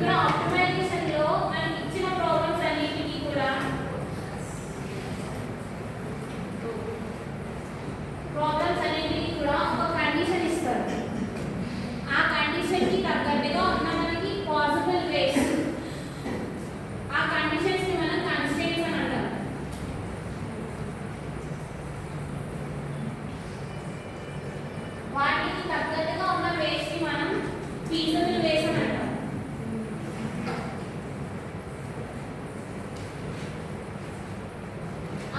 ఇక్కడ ఆప్టిమైజేషన్ లో మనం ఇచ్చిన ప్రాబ్లమ్స్ అన్నిటికీ కూడా ఒక కండిషన్ ఇస్తారు. ఆ కండిషన్ కి తగ్గట్టుగా ఉన్న మనకి పాసిబుల్ వేస్, ఆ కండిషన్స్ ని మనం కన్స్ట్రెయింట్స్ అని అంటాం. వాటికి తగ్గట్టుగా ఉన్న వేస్ ని మనం ఫీజిబుల్ వేస్ అని అంటాం.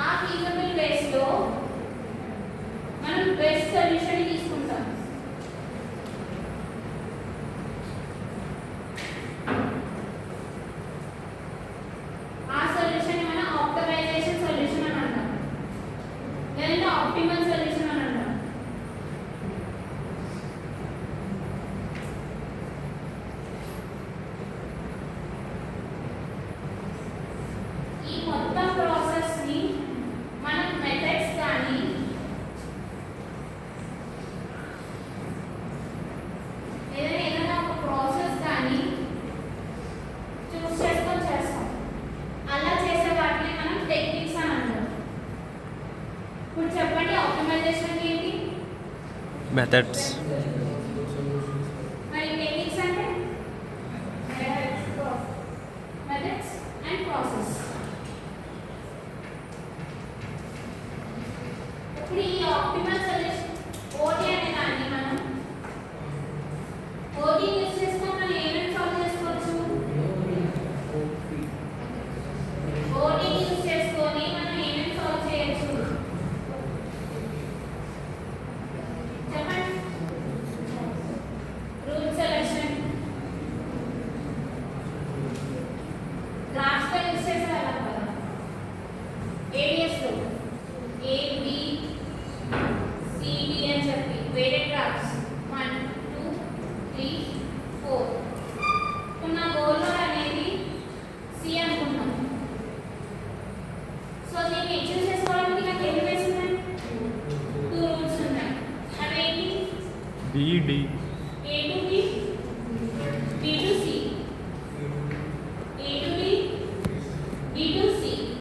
ఆ ఫీజిబుల్ వేస్ లో మనం బెస్ట్ సొల్యూషన్ తీసుకుంటాం. ఆ సొల్యూషన్ మనం ఆప్టిమైజేషన్ సొల్యూషన్ అని అంటాం, లేదంటే ఆప్టిమల్ సొల్యూషన్ అని అంటాం. ఈ మొత్తం ప్రాసెస్ ని మనం మెథడ్స్ కానీ ఏదైనా ఒక ప్రాసెస్ కానీ చూస్ చేసుకొని చేస్తాం. అలా చేసే వాటిని మనం టెక్నిక్స్ అని అంటాం. ఇప్పుడు చెప్పండి, ఆప్టిమైజేషన్ ఏంటి? మెథడ్స్. మరి టెక్నిక్స్ అంటే మెథడ్స్ అండ్ ప్రాసెస్. ఇప్పుడు ఈ ఆప్టిమల్ సొల్యూషన్ ఓటీ అనే దాన్ని మనం ఓటీ యూజ్ చేసుకొని మనం ఏమేమి సాల్వ్ చేసుకోవచ్చు? ఓటీ యూజ్ చేసుకొని మనం ఏమేమి సాల్వ్ చేయొచ్చు చెప్పండి. రూట్ సెలెక్షన్, గ్రాఫ్స్ గా యూజ్ చేసేవాళ్ళం కదా ఏడిఎస్ లో, ఏబి సిడి అని చెప్పి వేరే గ్రాఫ్స్ 1 2 3 4. ఉన్న గోల్ నోడ్ అనేది సి అనుకున్నాం. సో దీన్ని ఎక్స్టెండ్ చేసుకోవడానికి నాకు ఎన్ని వేస్ ఉన్నాయి? 2 రూట్స్ ఉన్నాయి. అవేంటి? BD A to B, B to C.